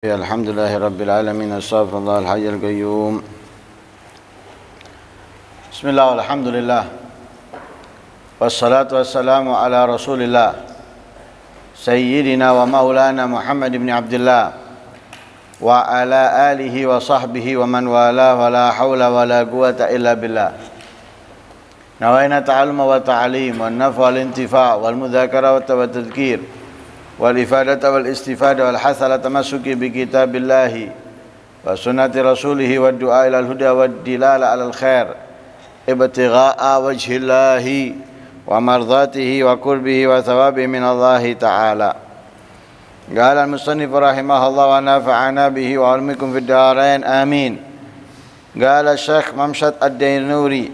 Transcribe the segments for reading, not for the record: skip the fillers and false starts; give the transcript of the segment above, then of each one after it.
الحمد لله رب العالمين استغفر الله الحي القيوم بسم الله والحمد لله والصلاة والسلام على رسول الله سيدنا ومولانا محمد بن عبد الله وعلى آله وصحبه ومن والاه ولا حول ولا قوة إلا بالله نوينا التعلم والتعليم والنفع والانتفاع والمذاكرة والتذكير والإفادة والاستفادة والحث على التمسك بكتاب الله وسنة رسوله والدعاء إلى الهدى والدلالة على الخير ابتغاء وجه الله ومرضاته وقربه وثوابه من الله تعالى. قال المصنف رحمه الله ونفعنا به وعلمكم في الدارين آمين. قال الشيخ ممشط الدينوري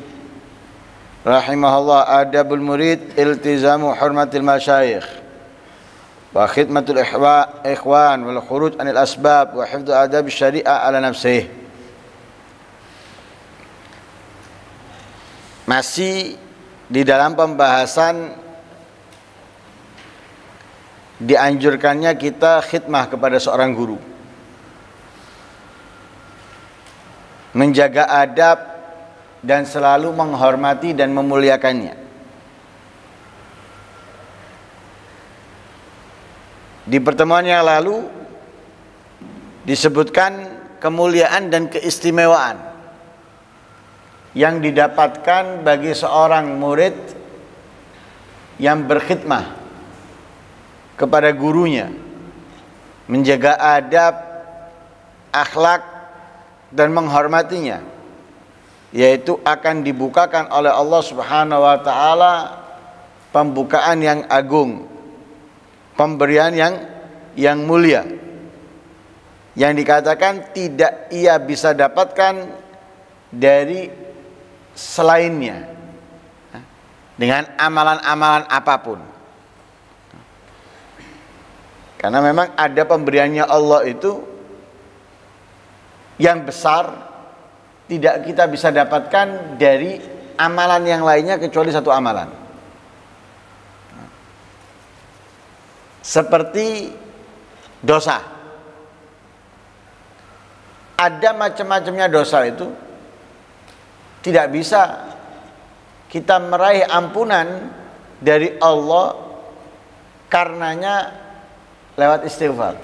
رحمه الله آداب المريد التزام حرمة المشايخ وخدمة الإخوان والخروج عن الأسباب وحفظ آداب الشريعة على نفسه. Masih di dalam pembahasan dianjurkannya kita khidmah kepada seorang guru, menjaga adab dan selalu menghormati dan memuliakannya. Di pertemuan yang lalu disebutkan kemuliaan dan keistimewaan yang didapatkan bagi seorang murid yang berkhidmah kepada gurunya, menjaga adab, akhlak dan menghormatinya, yaitu akan dibukakan oleh Allah Subhanahu wa taala pembukaan yang agung, pemberian yang mulia, yang dikatakan tidak ia bisa dapatkan dari selainnya dengan amalan-amalan apapun. Karena memang ada pemberiannya Allah itu yang besar, tidak kita bisa dapatkan dari amalan yang lainnya kecuali satu amalan. Seperti dosa, ada macam-macamnya dosa itu tidak bisa kita meraih ampunan dari Allah karenanya lewat istighfar,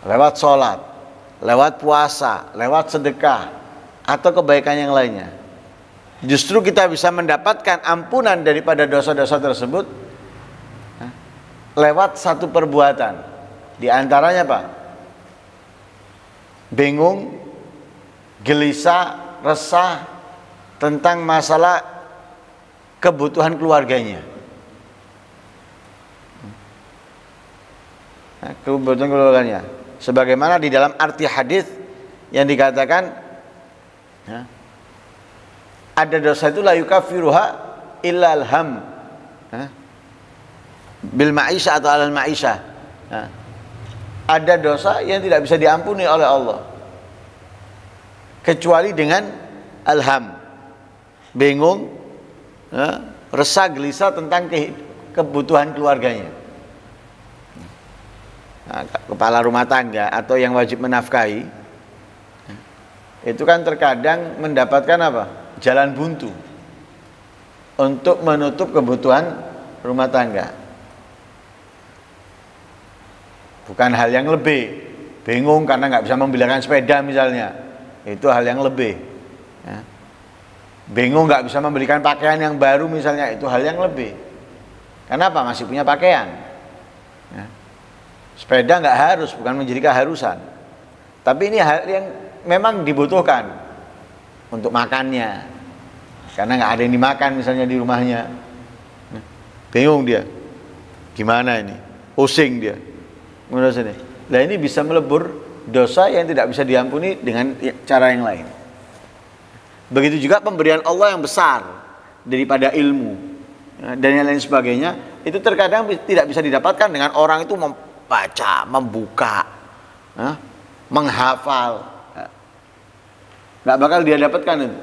lewat sholat, lewat puasa, lewat sedekah atau kebaikan yang lainnya. Justru kita bisa mendapatkan ampunan daripada dosa-dosa tersebut lewat satu perbuatan. Di antaranya apa? Bingung, gelisah, resah tentang masalah kebutuhan keluarganya. Kebutuhan keluarganya. Sebagaimana di dalam arti hadis yang dikatakan ada dosa itu la yukaffiruha illa alham. Bil ma'isha atau alal ma'isha. Ada dosa yang tidak bisa diampuni oleh Allah kecuali dengan alham, bingung, resah, gelisah tentang kebutuhan keluarganya. Kepala rumah tangga atau yang wajib menafkahi itu kan terkadang mendapatkan apa? Jalan buntu untuk menutup kebutuhan rumah tangga. Bukan hal yang lebih, bingung karena nggak bisa membelikan sepeda misalnya, itu hal yang lebih. Bingung nggak bisa membelikan pakaian yang baru misalnya, itu hal yang lebih. Kenapa? Masih punya pakaian. Sepeda nggak harus, bukan menjadi keharusan. Tapi ini hal yang memang dibutuhkan untuk makannya, karena nggak ada yang dimakan misalnya di rumahnya. Bingung dia, gimana ini? Pusing dia. Nah ini bisa melebur dosa yang tidak bisa diampuni dengan cara yang lain. Begitu juga pemberian Allah yang besar daripada ilmu dan yang lain sebagainya, itu terkadang tidak bisa didapatkan dengan orang itu membaca, membuka, menghafal. Nggak bakal dia dapatkan itu.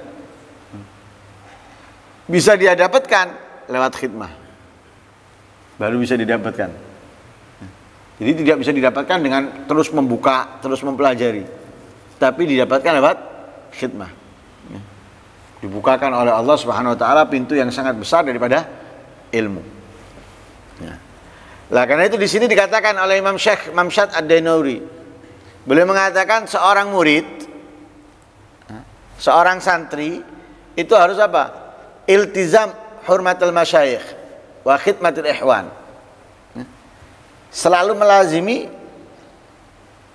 Bisa dia dapatkan lewat khidmah, baru bisa didapatkan. Jadi tidak bisa didapatkan dengan terus membuka, terus mempelajari, tapi didapatkan lewat khidmah. Ya. Dibukakan oleh Allah Subhanahu wa taala pintu yang sangat besar daripada ilmu. Ya. Lah karena itu di sini dikatakan oleh Imam Syekh Mamsyad Ad-Dainauri, beliau mengatakan seorang murid, seorang santri itu harus apa? Iltizam hurmatul masyayikh wa khidmatul ikhwan. Selalu melazimi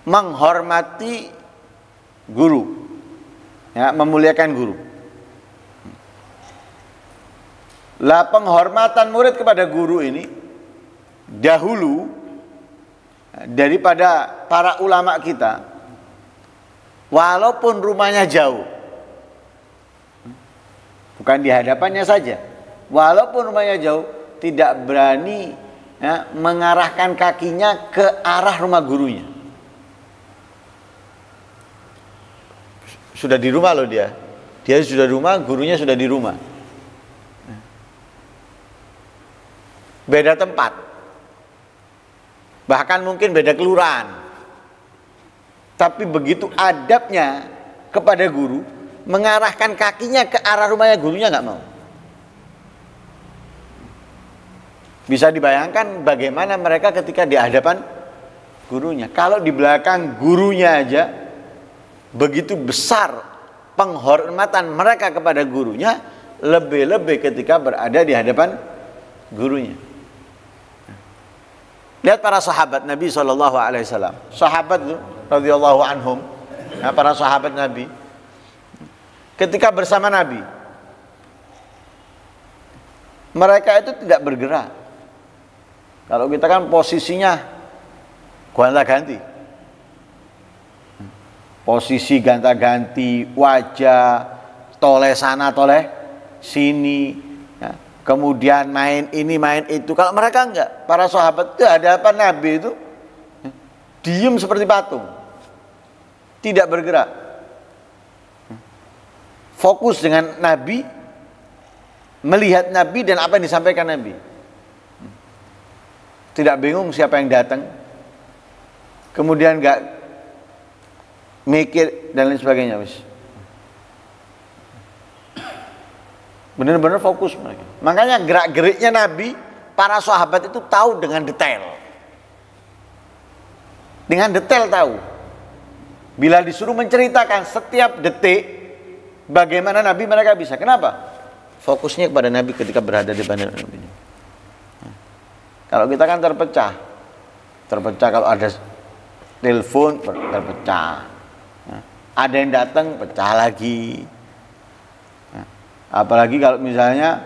menghormati guru, ya, memuliakan guru. Lah penghormatan murid kepada guru ini dahulu daripada para ulama kita, walaupun rumahnya jauh, bukan di hadapannya saja, walaupun rumahnya jauh, tidak berani, ya, mengarahkan kakinya ke arah rumah gurunya. Sudah di rumah loh dia sudah di rumah, gurunya sudah di rumah, beda tempat, bahkan mungkin beda kelurahan, tapi begitu adabnya kepada guru, mengarahkan kakinya ke arah rumahnya gurunya nggak mau. Bisa dibayangkan bagaimana mereka ketika di hadapan gurunya. Kalau di belakang gurunya aja begitu besar penghormatan mereka kepada gurunya, lebih-lebih ketika berada di hadapan gurunya. Lihat para sahabat Nabi SAW, sahabat radhiyallahu anhum, ya, para sahabat Nabi, ketika bersama Nabi, mereka itu tidak bergerak. Kalau kita kan posisinya gonta-ganti, posisi gonta-ganti, wajah, toleh sana, toleh sini, ya. Kemudian main ini, main itu. Kalau mereka enggak, para sahabat itu hadapan Nabi itu, ya, diem seperti patung, tidak bergerak, fokus dengan Nabi, melihat Nabi dan apa yang disampaikan Nabi. Tidak bingung siapa yang datang, kemudian enggak mikir dan lain sebagainya, wis. Benar-benar fokus mereka. Makanya gerak-geriknya Nabi, para sahabat itu tahu dengan detail. Dengan detail tahu. Bila disuruh menceritakan setiap detik bagaimana Nabi, mereka bisa. Kenapa? Fokusnya kepada Nabi ketika berada di depan Nabi. Kalau kita kan terpecah kalau ada telepon terpecah, ada yang datang pecah lagi. Apalagi kalau misalnya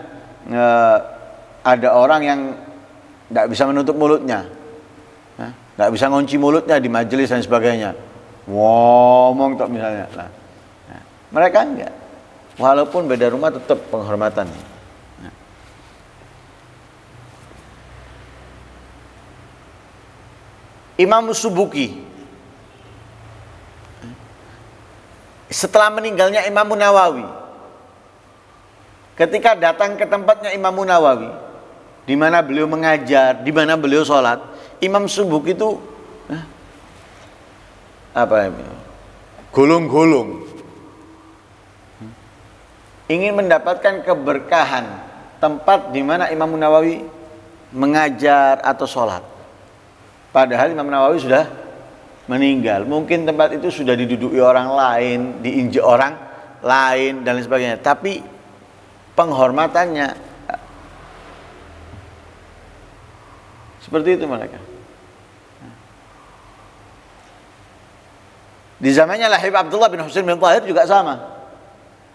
ada orang yang tidak bisa menutup mulutnya, tidak bisa ngunci mulutnya di majelis dan sebagainya, ngomong tak misalnya. Mereka enggak, walaupun beda rumah tetap penghormatan. Imam Subuki, setelah meninggalnya Imam Nawawi, ketika datang ke tempatnya Imam Nawawi, di mana beliau mengajar, di mana beliau sholat, Imam Subuki itu golong-golong, ingin mendapatkan keberkahan tempat di mana Imam Nawawi mengajar atau sholat. Padahal Imam Nawawi sudah meninggal. Mungkin tempat itu sudah diduduki orang lain, diinjak orang lain dan lain sebagainya. Tapi penghormatannya seperti itu mereka. Di zamannya Lahib Abdullah bin Husain bin Tahir juga sama.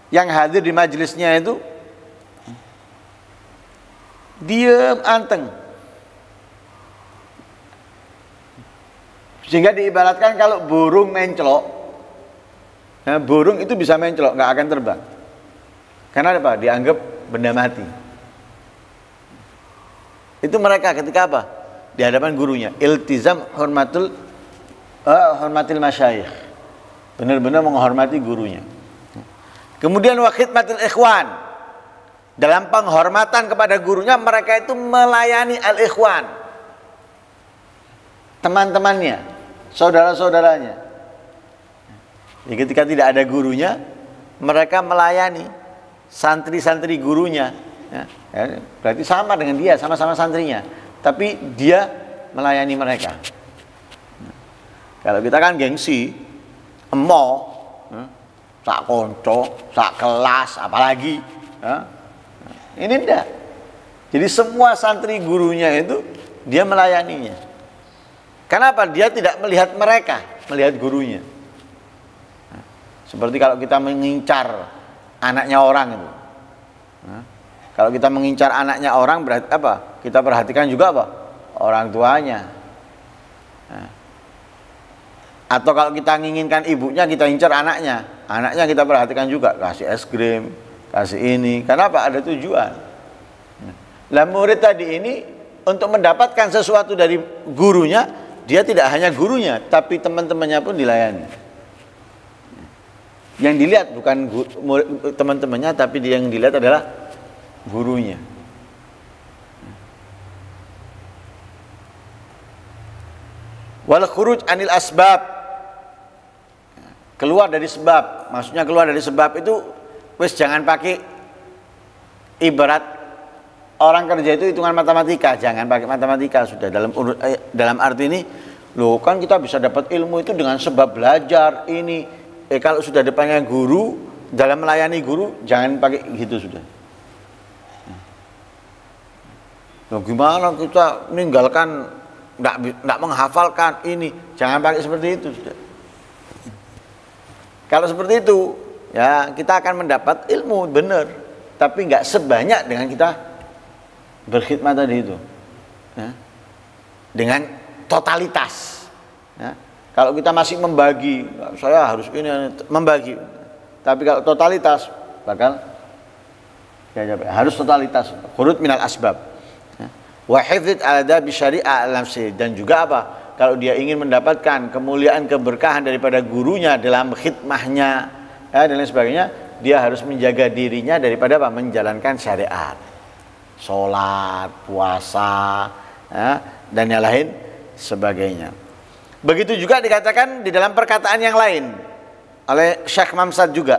Yang hadir di majelisnya itu diam anteng. Sehingga diibaratkan kalau burung mencelok, nah burung itu bisa mencelok, nggak akan terbang. Karena apa? Dianggap benda mati. Itu mereka ketika apa? Di hadapan gurunya. Iltizam hurmatil masyayikh. Benar-benar menghormati gurunya. Kemudian wa khidmatil ikhwan. Dalam penghormatan kepada gurunya, mereka itu melayani al-ikhwan. teman-temannya, saudara-saudaranya. Jadi ketika tidak ada gurunya, mereka melayani santri-santri gurunya. Berarti sama dengan dia, sama-sama santrinya, tapi dia melayani mereka. Kalau kita kan gengsi, emo, sak konco, sak kelas, apalagi. Ini enggak. Jadi semua santri gurunya itu dia melayaninya. Kenapa? Dia tidak melihat mereka, melihat gurunya. Seperti kalau kita mengincar anaknya orang itu. Kalau kita mengincar anaknya orang berarti apa? Kita perhatikan juga apa? Orang tuanya. Atau kalau kita menginginkan ibunya, kita incar anaknya. Anaknya kita perhatikan juga, kasih es krim, kasih ini. Kenapa? Ada tujuan. Lah murid tadi ini untuk mendapatkan sesuatu dari gurunya, dia tidak hanya gurunya, tapi teman-temannya pun dilayani. Yang dilihat bukan teman-temannya, tapi yang dilihat adalah gurunya. Wal khuruj anil asbab, keluar dari sebab. Maksudnya keluar dari sebab itu wis jangan pakai ibarat orang kerja itu hitungan matematika, jangan pakai matematika sudah. Dalam arti ini, loh kan kita bisa dapat ilmu itu dengan sebab belajar ini. Kalau sudah depannya guru, dalam melayani guru jangan pakai gitu sudah. Loh gimana kita meninggalkan enggak menghafalkan ini, jangan pakai seperti itu sudah. Kalau seperti itu, ya kita akan mendapat ilmu benar, tapi enggak sebanyak dengan kita berkhidmat tadi itu. Ya. Dengan totalitas. Ya. Kalau kita masih membagi, saya harus ini membagi. Tapi kalau totalitas bakal ya, harus totalitas. Khurut minal asbab. Wa hifdzit adabi syari'ah al-nafsi, dan juga apa? Kalau dia ingin mendapatkan kemuliaan keberkahan daripada gurunya dalam khidmahnya, ya, dan lain sebagainya, dia harus menjaga dirinya daripada apa? Menjalankan syariat. Salat, puasa, ya, dan yang lain sebagainya. Begitu juga dikatakan di dalam perkataan yang lain oleh Syekh Mamsad juga.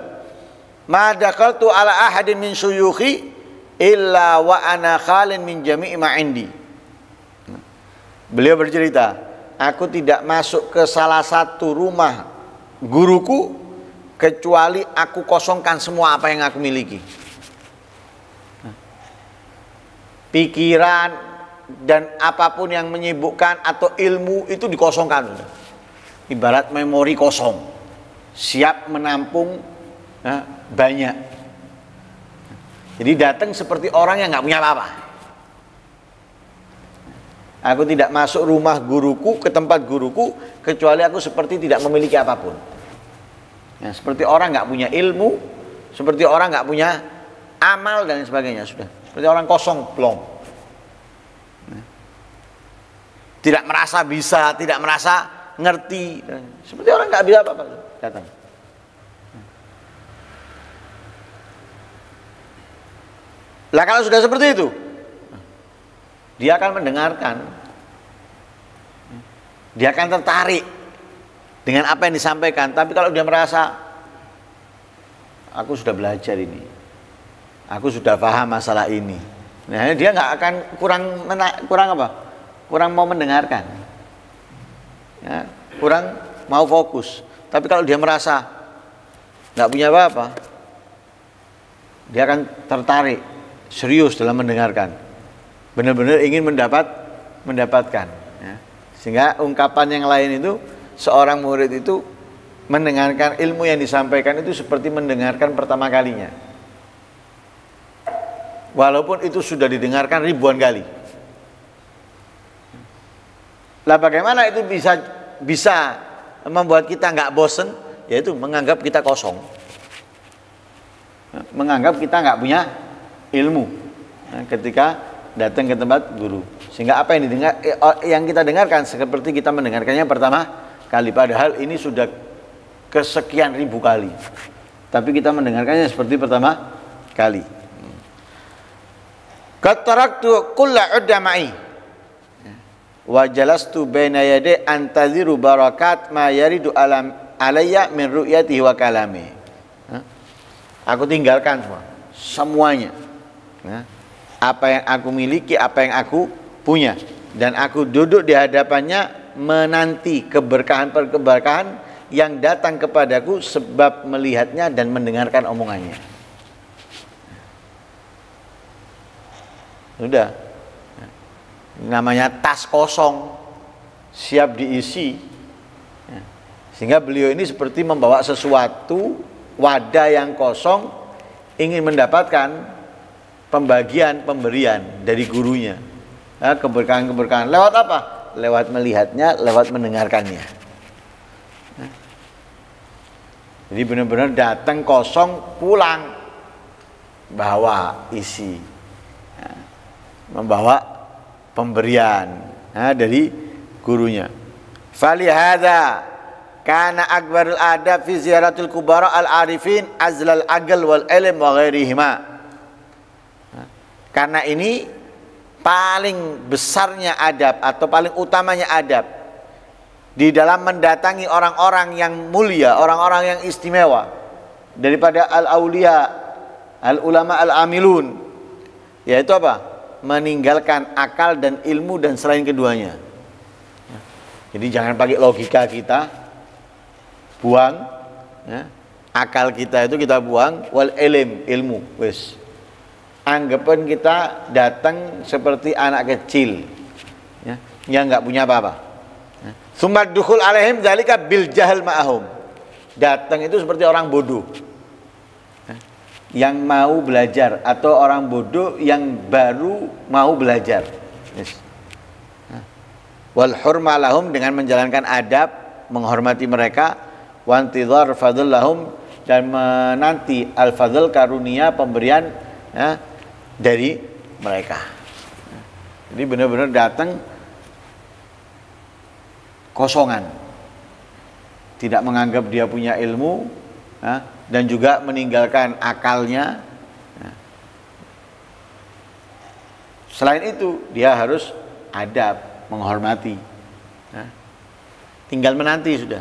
Ma dakhaltu ala ahadin min syuyukhi illa wa ana khalin min jami'i ma indi. Beliau bercerita, aku tidak masuk ke salah satu rumah guruku kecuali aku kosongkan semua apa yang aku miliki. Pikiran dan apapun yang menyibukkan atau ilmu itu dikosongkan. Ibarat memori kosong, siap menampung banyak. Jadi datang seperti orang yang nggak punya apa-apa. Aku tidak masuk rumah guruku, ke tempat guruku, kecuali aku seperti tidak memiliki apapun. Ya, seperti orang nggak punya ilmu, seperti orang nggak punya amal dan sebagainya, sudah. Seperti orang kosong, plong. Tidak merasa bisa, tidak merasa ngerti, seperti orang nggak bisa apa-apa datang. Lah kalau sudah seperti itu, dia akan mendengarkan, dia akan tertarik dengan apa yang disampaikan. Tapi kalau dia merasa, aku sudah belajar ini, aku sudah paham masalah ini, nah dia nggak akan kurang apa? Kurang mau mendengarkan, ya, kurang mau fokus. Tapi kalau dia merasa nggak punya apa-apa, dia akan tertarik, serius dalam mendengarkan, benar-benar ingin mendapatkan. Ya. Sehingga ungkapan yang lain itu, seorang murid itu mendengarkan ilmu yang disampaikan itu seperti mendengarkan pertama kalinya, walaupun itu sudah didengarkan ribuan kali. Lah bagaimana itu bisa membuat kita nggak bosen? Yaitu menganggap kita kosong, menganggap kita nggak punya ilmu ketika datang ke tempat guru. Sehingga apa yang kita dengarkan seperti kita mendengarkannya pertama kali, padahal ini sudah kesekian ribu kali, tapi kita mendengarkannya seperti pertama kali. Qad taraktu kulla udda ma'i, wa jalastu baina yadai antaziru barakat ma yaridu alayya min ru'yatihi wa kalami. Aku tinggalkan semuanya. Apa yang aku miliki, apa yang aku punya, dan aku duduk di hadapannya menanti keberkahan-keberkahan yang datang kepadaku sebab melihatnya dan mendengarkan omongannya. Sudah, namanya tas kosong siap diisi, sehingga beliau ini seperti membawa sesuatu, wadah yang kosong, ingin mendapatkan pemberian dari gurunya. Keberkahan-keberkahan lewat apa? Lewat melihatnya, lewat mendengarkannya. Jadi benar-benar datang kosong, pulang bawa isi, membawa pemberian dari gurunya. Falihada kana akbarul adab fi ziyaratul kubara al arifin azlal aql wal ilm wa ghairihima. Karena ini paling besarnya adab atau paling utamanya adab di dalam mendatangi orang-orang yang mulia, orang-orang yang istimewa daripada al-auliya, al-ulama al-amilun, yaitu apa? Meninggalkan akal dan ilmu dan selain keduanya. Jadi jangan pakai logika kita, buang akal kita itu kita buang, wal ilmu, wis. Anggapan kita datang seperti anak kecil yang nggak punya apa-apa. Sumad dukhul alaihim dzalika bil jahal ma'ahum. Datang itu seperti orang bodoh yang mau belajar, atau orang bodoh yang baru mau belajar. Wal hurma lahum, dengan menjalankan adab, menghormati mereka, wa intidhar fadl lahum, dan menanti al-fadl, karunia, pemberian dari mereka. Jadi benar-benar datang kosongan, tidak menganggap dia punya ilmu, dan juga meninggalkan akalnya. Selain itu dia harus adab, menghormati. Tinggal menanti sudah,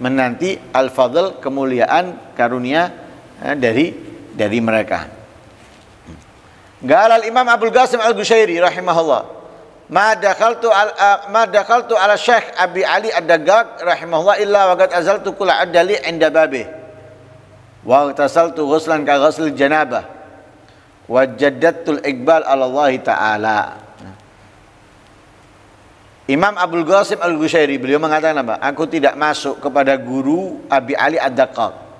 menanti al-fadl, kemuliaan, karunia dari mereka. Qala al-Imam Abdul Qasim Al-Qushairi rahimahullah, ma dakhaltu ala Syekh Abi Ali Ad-Daggaq rahimahullah illa wa qad azaltu kulla adali inda babih wa tasaltu ghuslan ka ghusl janabah wa jaddadtu al-iqbal ala Allah taala. Imam Abdul Qasim Al-Qushairi beliau mengatakan apa? Aku tidak masuk kepada guru Abi Ali Ad-Daggaq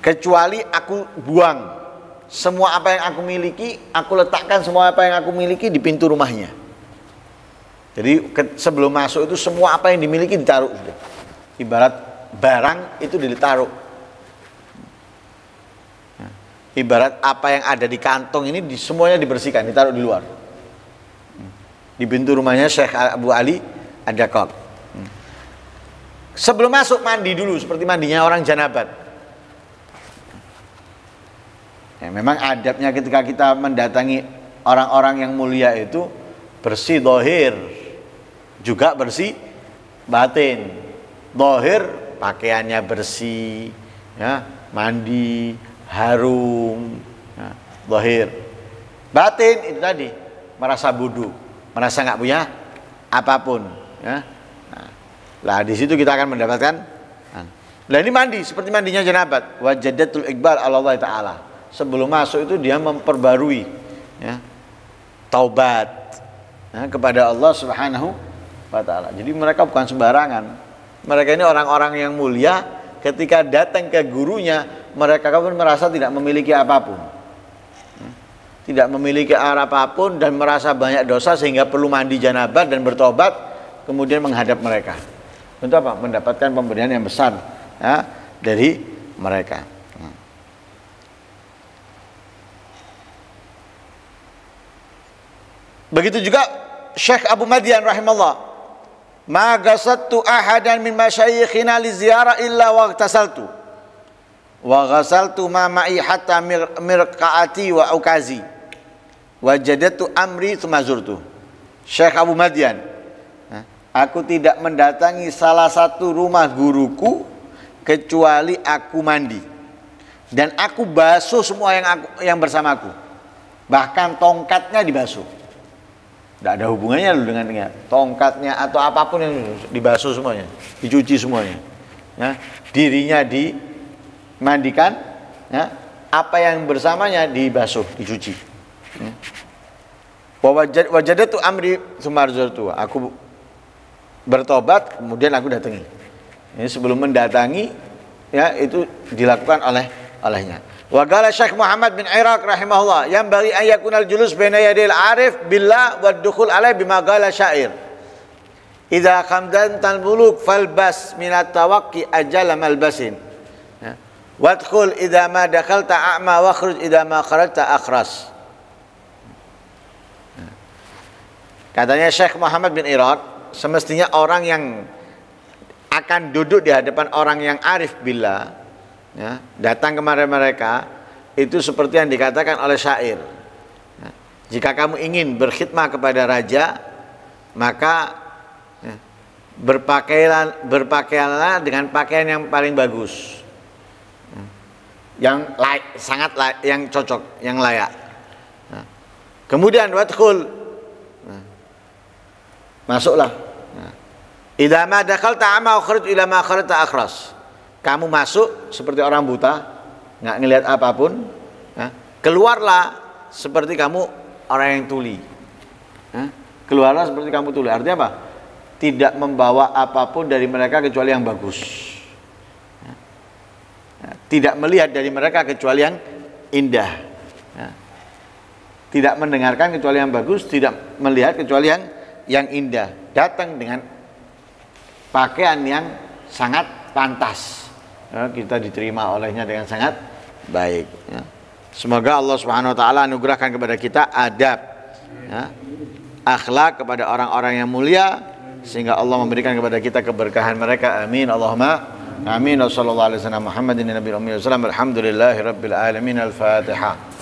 kecuali aku buang semua apa yang aku miliki, aku letakkan semua apa yang aku miliki di pintu rumahnya. Jadi sebelum masuk itu semua apa yang dimiliki ditaruh. Ibarat barang itu ditaruh. Ibarat apa yang ada di kantong ini semuanya dibersihkan, ditaruh di luar. Di pintu rumahnya Syekh Abu Ali Ad-Daggaq. Sebelum masuk mandi dulu seperti mandinya orang janabat. Memang adabnya ketika kita mendatangi orang-orang yang mulia itu bersih dohir, juga bersih batin. Dohir pakaiannya bersih, mandi, harum, dohir. Batin itu tadi merasa bodoh, merasa nggak punya apapun. Lah di situ kita akan mendapatkan. Lah ini mandi seperti mandinya janabat. Wajadatul iqbal Allah Taala. Sebelum masuk itu dia memperbarui taubat kepada Allah Subhanahu wa Ta'ala. Jadi mereka bukan sembarangan. Mereka ini orang-orang yang mulia. Ketika datang ke gurunya, mereka pun merasa tidak memiliki apapun, tidak memiliki apapun, dan merasa banyak dosa sehingga perlu mandi janabat dan bertobat, kemudian menghadap mereka untuk apa? Mendapatkan pemberian yang besar dari mereka. Begitu juga Syekh Abu Madian rahimahullah, ma gasattu ahadan min masyayikhina li ziyarah illa wa ghasaltu ma ma'i hatta mirqaati wa ukazi. Wajadatu amri tsumazurtu. Syekh Abu Madian, aku tidak mendatangi salah satu rumah guruku kecuali aku mandi dan aku basuh semua yang bersamaku, bahkan tongkatnya dibasuh. Tidak ada hubungannya dengan tongkatnya atau apapun yang dibasuh semuanya, dicuci semuanya. Ya, dirinya dimandikan, ya, apa yang bersamanya dibasuh, dicuci. Ya. Wajadatu amri sumarzurtu. Aku bertobat, kemudian aku datangi. Ini sebelum mendatangi, ya, itu dilakukan olehnya. Wa qala Syekh Muhammad bin Iraq rahimahullah, yang bagi ayakunal julus baina yadil arif billah wa dukhul alai bima qala syair. Idza khamdan talbuluk falbas minat tawaqqi ajala malbasin. Wadkhul idza ma dakhalta a'ma wa khruj idza ma kharajta akhras. Katanya Syekh Muhammad bin Iraq, semestinya orang yang akan duduk di hadapan orang yang arif billah, ya, datang kepada mereka, itu seperti yang dikatakan oleh syair. Ya, jika kamu ingin berkhidmah kepada raja, maka ya, berpakaianlah dengan pakaian yang paling bagus, yang yang cocok, yang layak. Ya. Kemudian wadkhul, masuklah. Idza ma dakhalta ama kharaj ila ma kharajta akhras. Kamu masuk seperti orang buta, nggak ngelihat apapun, ya. Keluarlah seperti kamu orang yang tuli. Ya. Keluarlah seperti kamu tuli. Artinya apa? Tidak membawa apapun dari mereka kecuali yang bagus. Ya. Ya. Tidak melihat dari mereka kecuali yang indah. Ya. Tidak mendengarkan kecuali yang bagus, tidak melihat kecuali yang indah. Datang dengan pakaian yang sangat pantas, ya, kita diterima olehnya dengan sangat baik, ya. Semoga Allah Subhanahu wa taala anugerahkan kepada kita adab, ya, akhlak kepada orang-orang yang mulia, sehingga Allah memberikan kepada kita keberkahan mereka. Amin Allahumma amin. Wassallallahu alaihi wasallam Muhammadin nabiyil ummi wasallam. Alhamdulillahirabbil alamin. Al-Fatihah.